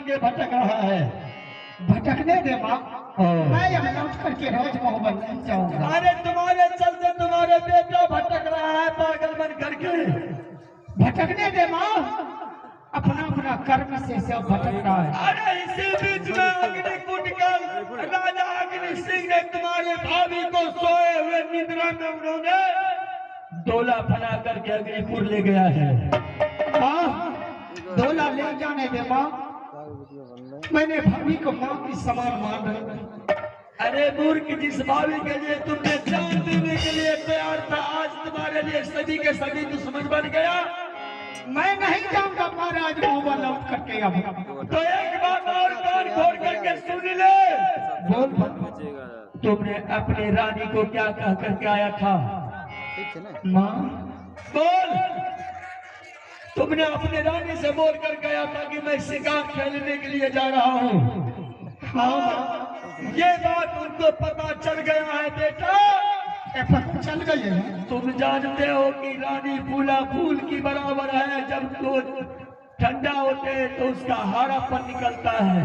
आगे भटक रहा है। भटकने दे माँ, मैं यहाँ लौट करके राजमहल नहीं जाऊंगा। अरे तुम्हारे चलते तुम्हारे बेटा भटक रहा है पागल बन करके। भटकने दे माँ, अपना अपना कर्म से सब भटक रहा है। अरे इसी बीच में अग्निकुंड का राजा अग्नि सिंह ने तुम्हारे भाभी को सोए हुए निद्रा में उन्होंने डोला बना करके अग्निपुर ले गया है। माँ, डोला ले जाने दे माँ, मैंने भाभी को माँ की समान मान रही। अरे मूर्ख, जिस भाभी के लिए तुमने जान देने के लिए तैयार था, आज तुम्हारे लिए सभी के सभी दुश्मन बन गया। मैं नहीं जाऊंगा महाराज मोहम्मद लौट करके। अब तो एक बात और कान खोल करके सुन ले। बोल तुमने अपने रानी को क्या कह करके आया था? माँ, बोल। तुमने अपने रानी से बोल कर गया था कि मैं शिकार खेलने के लिए जा रहा हूँ। हाँ, ये बात उनको पता चल गया है बेटा। पता चल गई है। तुम जानते हो कि रानी फूला फूल की बराबर है। जब तो ठंडा होते है तो उसका हरापन निकलता है,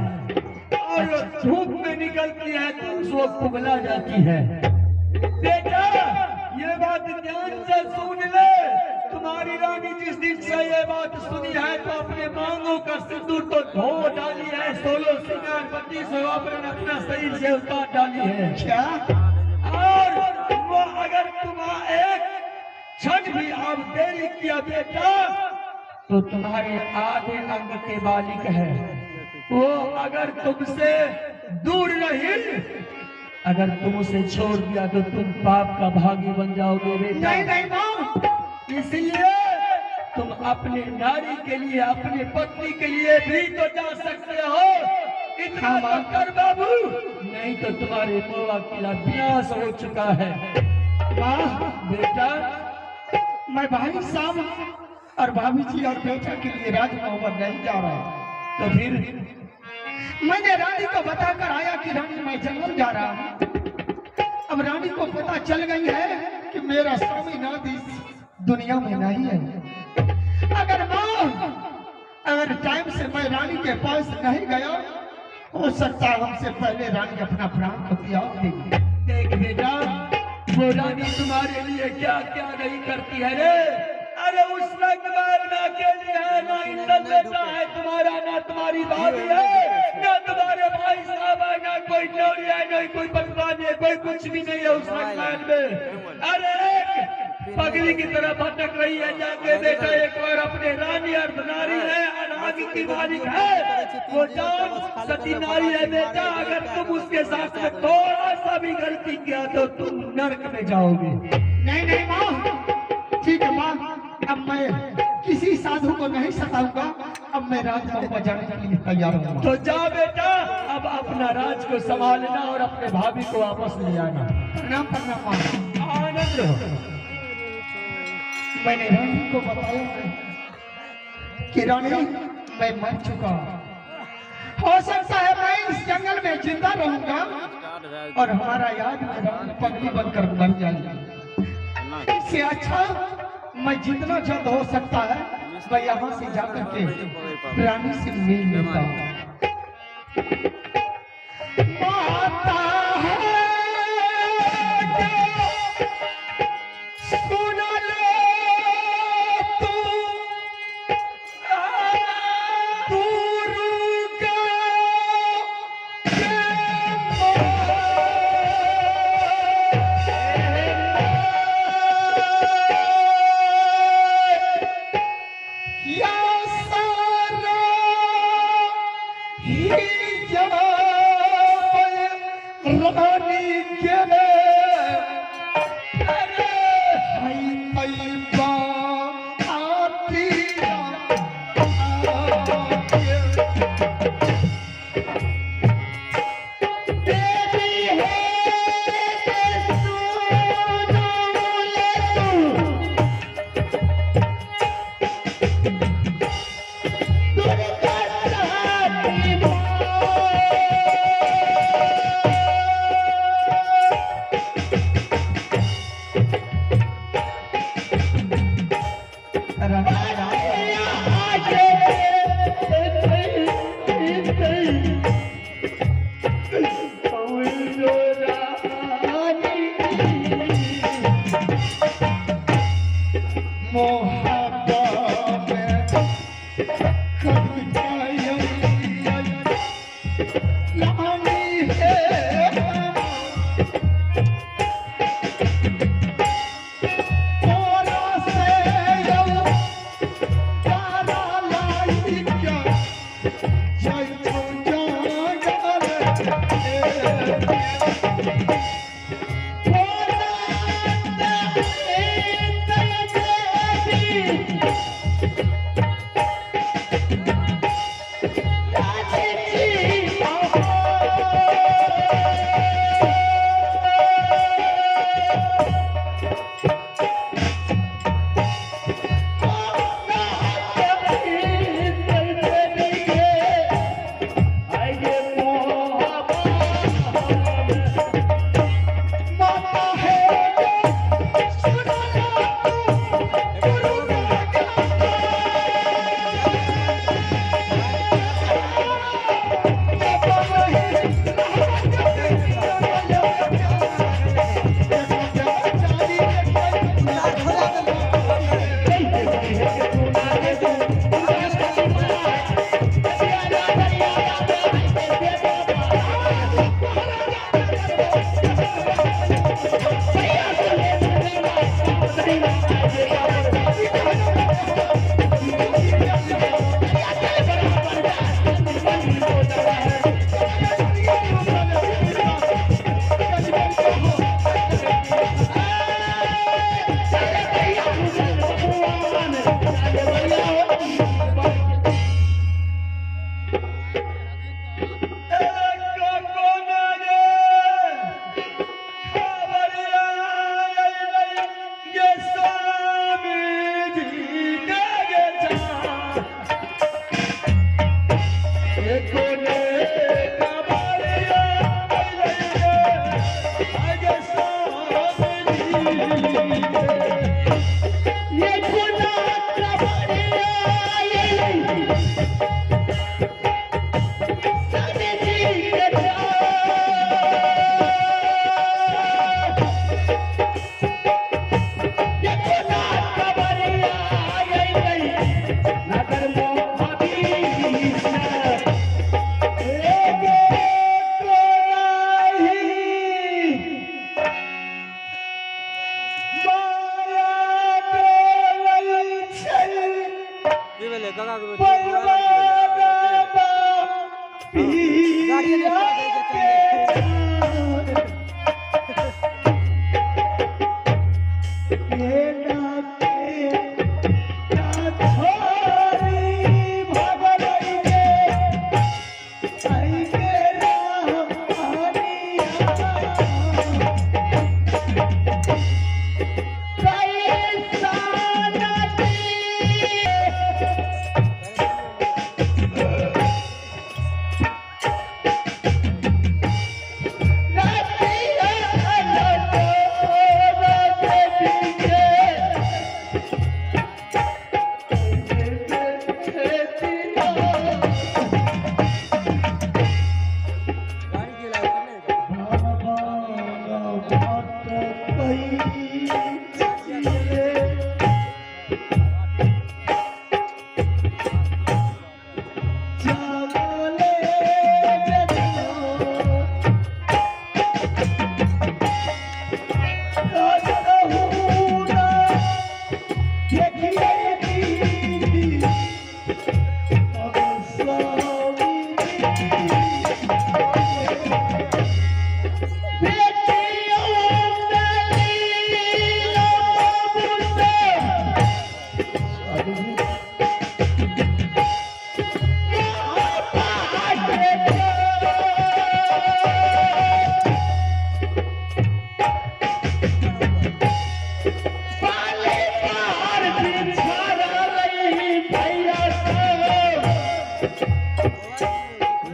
और धूप में निकलती है तो उसको कुबला जाती है। बेटा, ये बात ध्यान से सुन ले। तुम्हारी रानी जिस दिन से ये बात सुनी है तो अपने मांगों का सिंदूर तो धो डाली है, 16 श्रृंगार 32 आभरण अपना शरीर से उतार डाली है। क्या? और वो अगर तुम एक क्षण भी अब देरी किया बेटा तो तुम्हारे आधे अंग के मालिक है वो। अगर तुमसे दूर रही, अगर तुम उसे छोड़ दिया तो तुम पाप का भागी बन जाओगे बेटा। नहीं नहीं माँ, इसलिए तुम अपने नारी के लिए, अपने पत्नी के लिए भी तो जा सकते हो। इतना तो कर बाबू, नहीं तो तुम्हारे मोआ किला विनाश हो चुका है। माँ, बेटा, मैं भाई साहब और भाभी जी और बेटा के लिए राजमहल नहीं जा रहा। तो फिर मैंने रानी को बताकर आया कि रानी मैं जंगल जा रहा हूँ। अब रानी को पता चल गई है कि मेरा स्वामी नाथ इस दुनिया में नहीं है। अगर माँ, अगर टाइम से मैं रानी के पास नहीं गया, हो सकता है हमसे पहले रानी अपना प्राण को त्याग देगी। देख बेटा, वो रानी तुम्हारे लिए क्या क्या नहीं करती है रे। अरे उस रंग में ना अकेली है, ना इंद्र बेटा है तुम्हारा, ना तुम्हारी भाभी है, ना तुम्हारे भाई साहब है, ना कोई नौरी है, ना कोई बदमाश है, कोई कुछ भी नहीं है उस रंग में। अरे पगली की तरह भटक रही है। जाके बेटा एक बार अपने रानी अर्धनारी है, अनादि की मालिक है, वो जान सती नारी है बेटा। अगर तुम उसके साथ में थोड़ा सा भी गलती किया तो तुम नरक में जाओगे। नहीं नहीं माँ, ठीक है माँ, अब मैं किसी साधु को नहीं सताऊंगा। अब मैं राजमहल जाने के लिए तैयार हूँ। तो जा बेटा, अब अपना राज को संभालना और अपने भाभी को वापस ले आना। प्रणाम प्रणाम माँ। आनंद रहो। मैंने रानी को बताया कि रानी मैं मर चुका हूँ। हो सकता है मैं इस जंगल में जिंदा रहूंगा और हमारा याद में रानी पगली बनकर मर जाएगी। इससे अच्छा मैं जितना जल्द हो सकता है मैं यहाँ से जाकर के रानी से मिल लेता हूँ।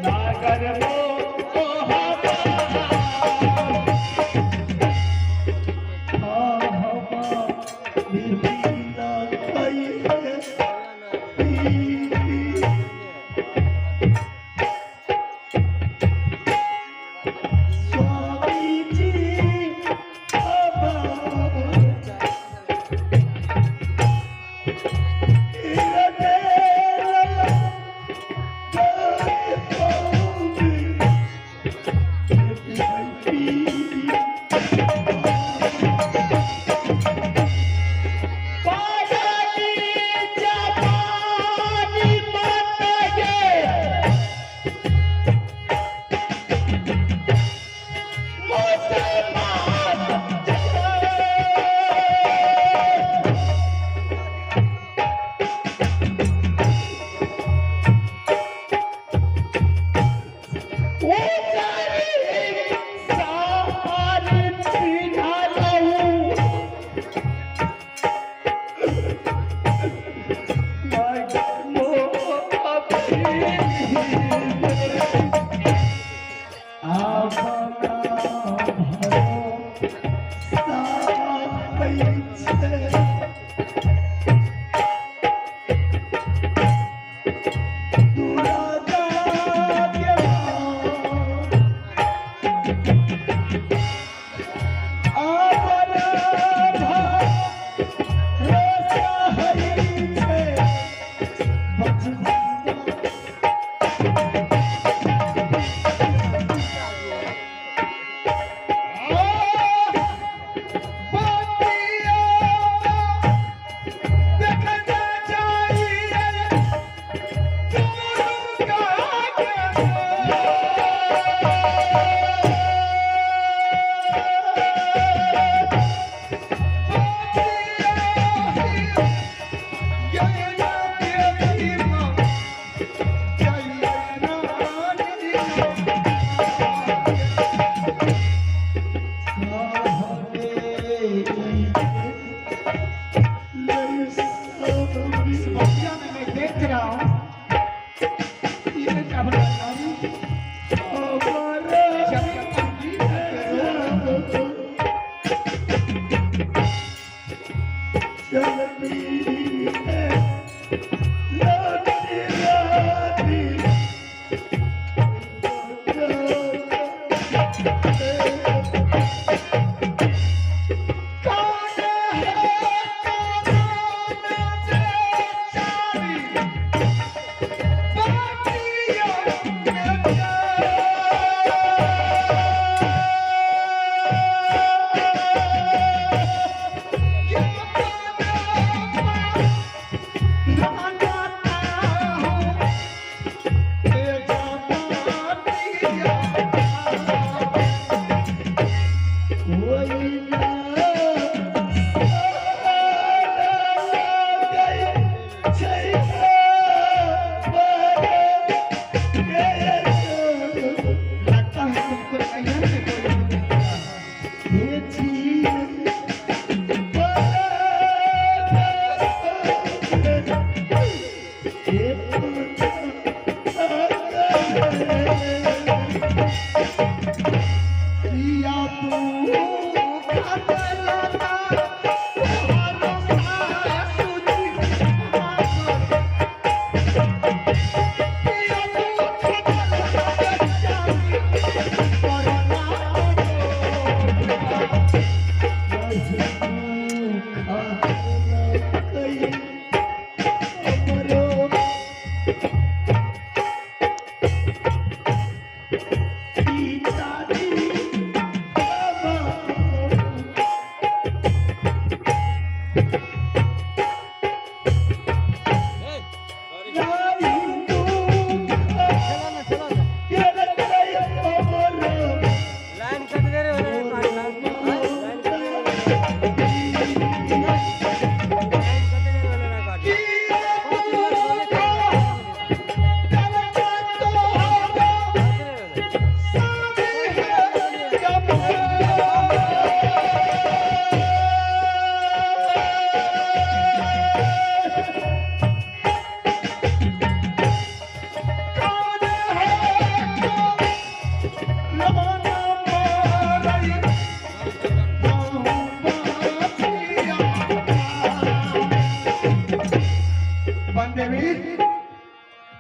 ना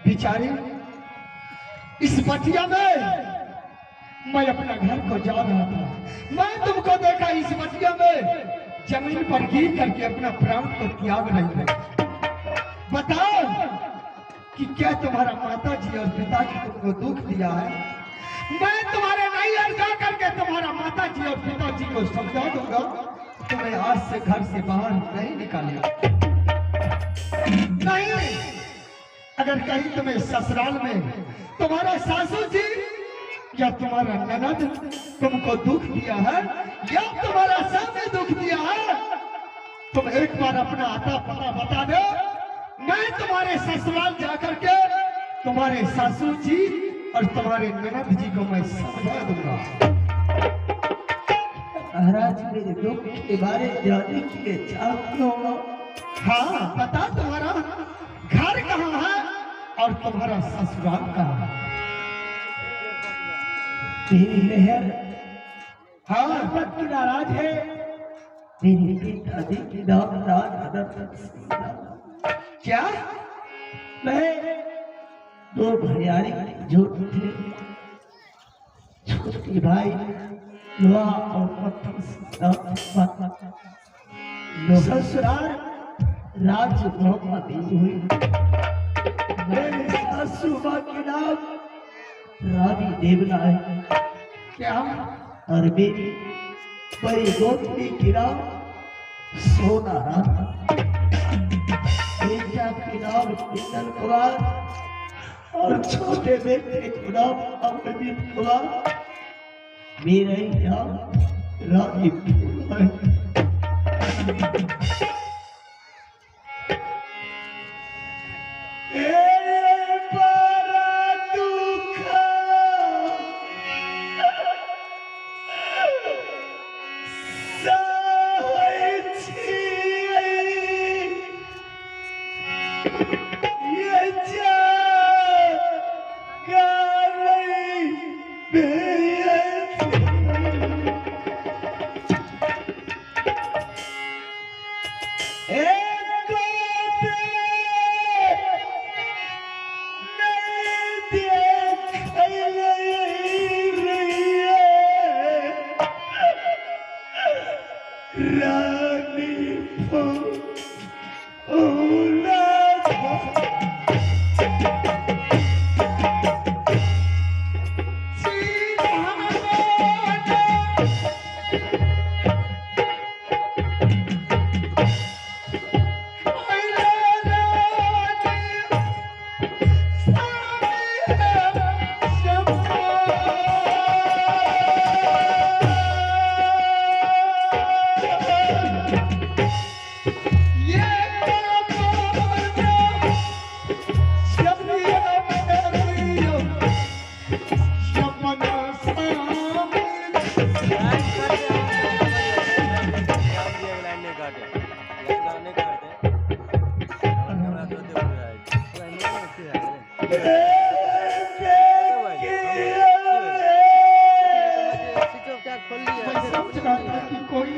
बिचारी इस बटिया में मैं अपना घर को जा रहा था, मैं तुमको देखा इस बटिया में जमीन पर गिर करके अपना प्राण को त्याग रही है। बताओ कि क्या तुम्हारा माता जी और पिताजी तुमको दुख दिया है? मैं तुम्हारे नैयर जा करके तुम्हारा माता जी और पिताजी को समझा दूंगा, तुम्हें आज से घर से बाहर नहीं निकालेगा। नहीं, अगर कहीं तुम्हें ससुराल में तुम्हारा सासू जी या तुम्हारा ननद तुमको दुख दिया है या तुम्हारा सामने दुख दिया है, तुम एक बार अपना आता पता बता दो, मैं तुम्हारे ससुराल जाकर के तुम्हारे सासू जी और तुम्हारे ननद जी को मैं समझा दूंगा। महाराज मेरे दुख के बारे जानने की इच्छा क्यों? हाँ, पता तुम्हारा घर कहाँ है और तुम्हारा ससुराल कहाँ है? तेरी लहर हाँ मोहब्बत की नाराज है, तेरी पिताजी की नाराज। क्या मैं दो भैयारी जोड़ थे, छोटी भाई लोहा और पत्थर ससुराल राज मोहम्मद हुई। मेरे सासू माँ के नाम रानी देवना है, क्या और मेरी बड़ी गोपनी की नाम सोना राधा, बेटा के नाम किशन कुमार और छोटे बेटे के नाम अमरदीप कुमार, मेरा ही नाम राजीव कुमार। कोई